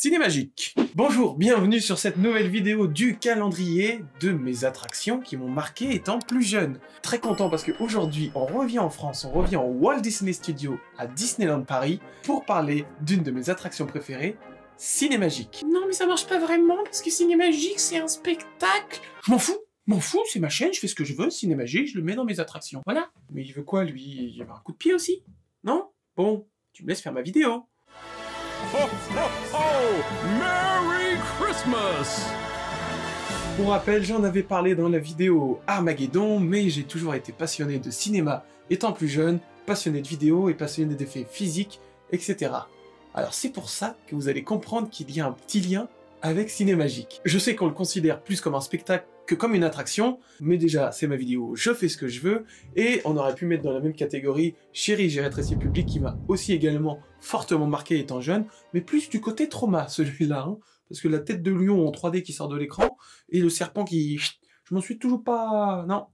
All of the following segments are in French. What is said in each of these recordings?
Cinémagique. Bonjour, bienvenue sur cette nouvelle vidéo du calendrier de mes attractions qui m'ont marqué étant plus jeune. Très content parce qu'aujourd'hui, on revient en France, on revient au Walt Disney Studios à Disneyland Paris pour parler d'une de mes attractions préférées, Cinémagique. Non mais ça marche pas vraiment parce que Cinémagique c'est un spectacle. Je m'en fous, c'est ma chaîne, je fais ce que je veux, Cinémagique, je le mets dans mes attractions. Voilà. Mais il veut quoi lui? Il veut un coup de pied aussi? Non? Bon, tu me laisses faire ma vidéo. Ho, ho, ho! Merry Christmas! Pour rappel, j'en avais parlé dans la vidéo Armageddon, mais j'ai toujours été passionné de cinéma étant plus jeune, passionné de vidéo et passionné d'effets physiques, etc. Alors c'est pour ça que vous allez comprendre qu'il y a un petit lien avec Cinémagique. Je sais qu'on le considère plus comme un spectacle que comme une attraction, mais déjà, c'est ma vidéo, je fais ce que je veux, et on aurait pu mettre dans la même catégorie Chérie, j'ai rétréci le public, qui m'a aussi également fortement marqué étant jeune, mais plus du côté trauma, celui-là, hein, parce que la tête de lion en 3D qui sort de l'écran, et le serpent qui... Je m'en suis toujours pas... Non.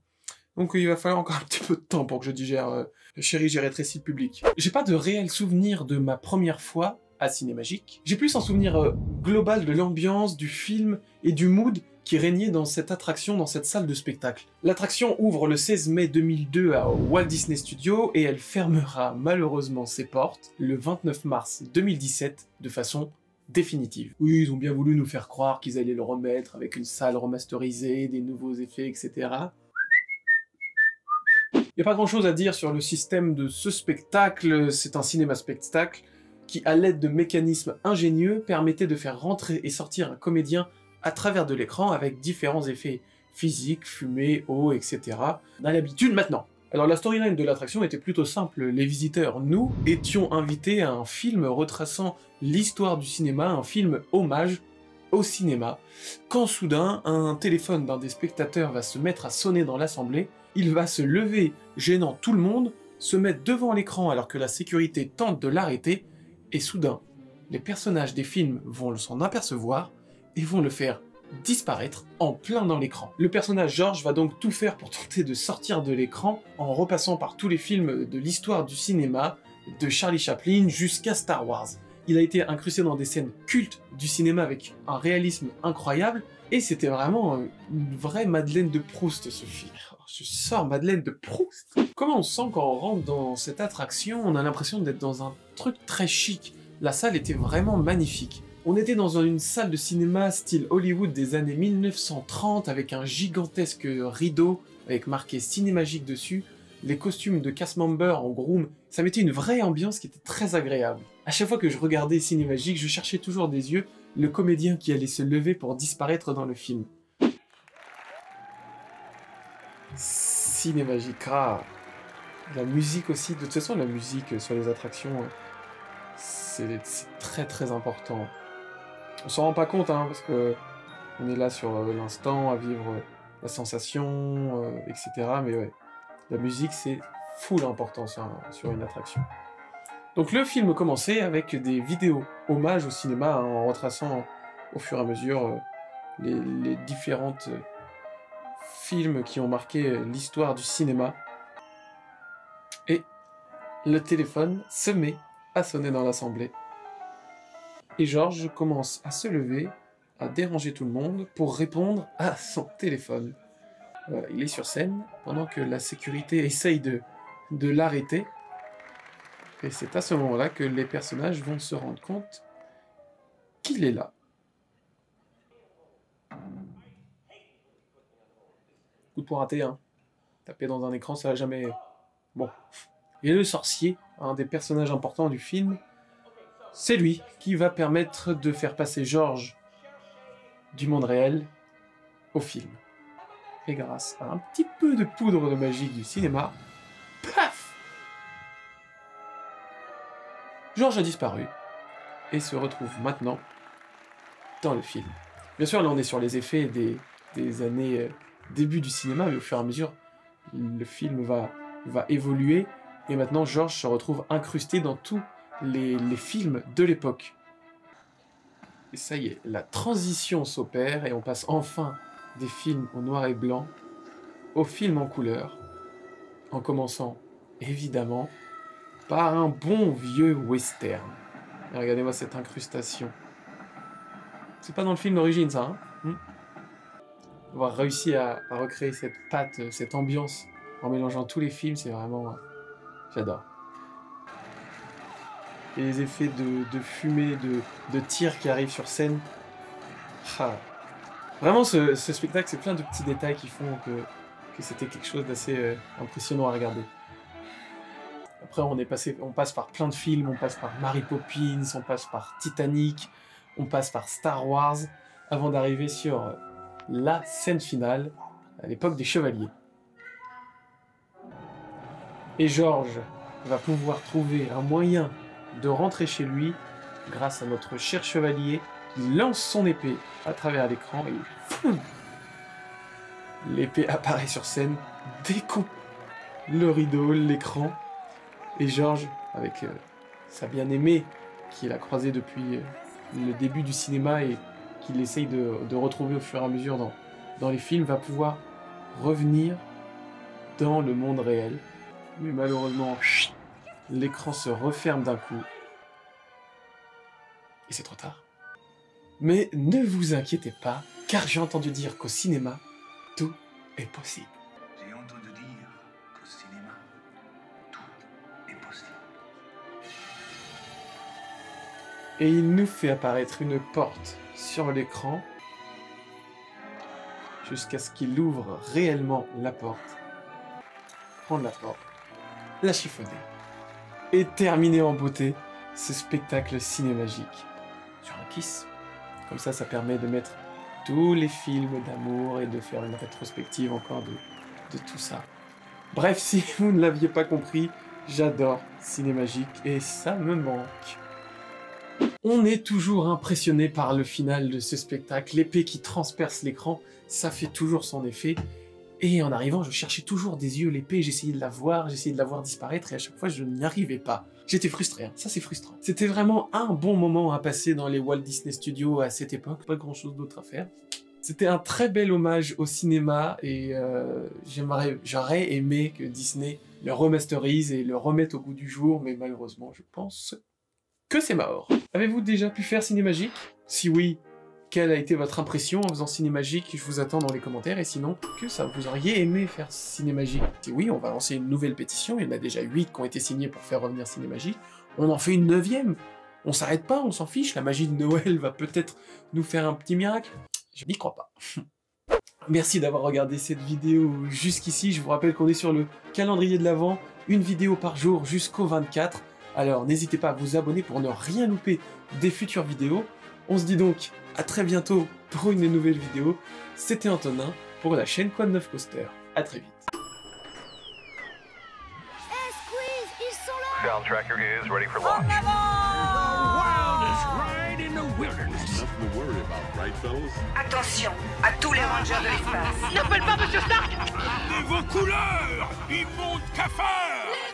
Donc il va falloir encore un petit peu de temps pour que je digère Chérie, j'ai rétréci le public. J'ai pas de réel souvenir de ma première fois à Cinémagique. J'ai plus un souvenir global de l'ambiance, du film et du mood qui régnait dans cette attraction, dans cette salle de spectacle. L'attraction ouvre le 16 mai 2002 à Walt Disney Studios et elle fermera malheureusement ses portes le 29 mars 2017 de façon définitive. Oui, ils ont bien voulu nous faire croire qu'ils allaient le remettre avec une salle remasterisée, des nouveaux effets, etc. Il n'y a pas grand chose à dire sur le système de ce spectacle, c'est un cinéma-spectacle qui, à l'aide de mécanismes ingénieux, permettait de faire rentrer et sortir un comédien à travers de l'écran avec différents effets physiques, fumée, eau, etc. On a l'habitude maintenant. Alors la storyline de l'attraction était plutôt simple. Les visiteurs, nous, étions invités à un film retraçant l'histoire du cinéma, un film hommage au cinéma, quand soudain, un téléphone d'un des spectateurs va se mettre à sonner dans l'assemblée, il va se lever, gênant tout le monde, se mettre devant l'écran alors que la sécurité tente de l'arrêter, et soudain, les personnages des films vont s'en apercevoir et vont le faire disparaître en plein dans l'écran. Le personnage George va donc tout faire pour tenter de sortir de l'écran en repassant par tous les films de l'histoire du cinéma, de Charlie Chaplin jusqu'à Star Wars. Il a été incrusté dans des scènes cultes du cinéma avec un réalisme incroyable, et c'était vraiment une vraie Madeleine de Proust ce film. Je sors Madeleine de Proust. Comment on sent quand on rentre dans cette attraction? On a l'impression d'être dans un truc très chic. La salle était vraiment magnifique. On était dans une salle de cinéma style Hollywood des années 1930 avec un gigantesque rideau avec marqué Cinémagique dessus. Les costumes de cast members en groom, ça mettait une vraie ambiance qui était très agréable. À chaque fois que je regardais Cinémagique, je cherchais toujours des yeux le comédien qui allait se lever pour disparaître dans le film. Cinémagique, ah. La musique aussi, de toute façon la musique sur les attractions, c'est très très important. On s'en rend pas compte, hein, parce que on est là sur l'instant, à vivre la sensation, etc. Mais ouais, la musique c'est full important sur une attraction. Donc le film commençait avec des vidéos hommages au cinéma, hein, en retraçant au fur et à mesure les différentes films qui ont marqué l'histoire du cinéma. Et le téléphone se met à sonner dans l'assemblée. Et George commence à se lever, à déranger tout le monde pour répondre à son téléphone. Voilà, il est sur scène pendant que la sécurité essaye de l'arrêter. Et c'est à ce moment-là que les personnages vont se rendre compte qu'il est là. Coup de poing raté, hein. Taper dans un écran, ça va jamais... Bon. Et le sorcier, un des personnages importants du film, c'est lui qui va permettre de faire passer George du monde réel au film. Et grâce à un petit peu de poudre de magie du cinéma, paf! George a disparu et se retrouve maintenant dans le film. Bien sûr, là on est sur les effets des années début du cinéma, mais au fur et à mesure, le film va évoluer et maintenant George se retrouve incrusté dans tous les films de l'époque. Et ça y est, la transition s'opère et on passe enfin des films en noir et blanc aux films en couleur, en commençant évidemment par un bon vieux western. Et regardez-moi cette incrustation. C'est pas dans le film d'origine, ça. Hein. Avoir réussi à recréer cette patte, cette ambiance, en mélangeant tous les films, c'est vraiment... j'adore. Et les effets de fumée, de tir qui arrivent sur scène. Ah. Vraiment, ce spectacle, c'est plein de petits détails qui font que c'était quelque chose d'assez impressionnant à regarder. Après, on passe par plein de films, on passe par Mary Poppins, on passe par Titanic, on passe par Star Wars, avant d'arriver sur la scène finale, à l'époque des Chevaliers. Et George va pouvoir trouver un moyen de rentrer chez lui grâce à notre cher chevalier qui lance son épée à travers l'écran et l'épée apparaît sur scène, découpe le rideau, l'écran, et George, avec sa bien-aimée qu'il a croisée depuis le début du cinéma et qu'il essaye de retrouver au fur et à mesure dans les films, va pouvoir revenir dans le monde réel. Mais malheureusement, l'écran se referme d'un coup. Et c'est trop tard. Mais ne vous inquiétez pas, car j'ai entendu dire qu'au cinéma, tout est possible. J'ai entendu dire qu'au cinéma, tout est possible. Et il nous fait apparaître une porte sur l'écran, jusqu'à ce qu'il ouvre réellement la porte, prendre la porte, la chiffonner, et terminer en beauté ce spectacle cinémagique sur un kiss. Comme ça permet de mettre tous les films d'amour et de faire une rétrospective encore de tout ça. Bref, si vous ne l'aviez pas compris, j'adore Cinémagique et ça me manque. On est toujours impressionné par le final de ce spectacle, l'épée qui transperce l'écran, ça fait toujours son effet. Et en arrivant, je cherchais toujours des yeux l'épée, j'essayais de la voir disparaître, et à chaque fois, je n'y arrivais pas. J'étais frustré, hein. Ça c'est frustrant. C'était vraiment un bon moment à passer dans les Walt Disney Studios à cette époque, pas grand chose d'autre à faire. C'était un très bel hommage au cinéma, et j'aurais aimé que Disney le remasterise et le remette au goût du jour, mais malheureusement, je pense que c'est mort. Avez-vous déjà pu faire Cinémagique? Si oui, quelle a été votre impression en faisant Cinémagique? Je vous attends dans les commentaires, et sinon, que ça vous auriez aimé faire Cinémagique? Si oui, on va lancer une nouvelle pétition, il y en a déjà 8 qui ont été signés pour faire revenir Cinémagique, on en fait une 9e, on s'arrête pas, on s'en fiche, la magie de Noël va peut-être nous faire un petit miracle, je n'y crois pas. Merci d'avoir regardé cette vidéo jusqu'ici, je vous rappelle qu'on est sur le calendrier de l'Avent, une vidéo par jour jusqu'au 24, alors n'hésitez pas à vous abonner pour ne rien louper des futures vidéos. On se dit donc à très bientôt pour une nouvelle vidéo. C'était Antonin pour la chaîne Quad 9 Coaster. À très vite. Hey Squeeze, ils sont là! Sound tracker is ready for launch. Wildest ride in the wilderness. Nothing to worry about, right, fellas? Attention à tous les rangers de l'espace. N'appelle pas Monsieur Stark! De vos couleurs, immonde cafard!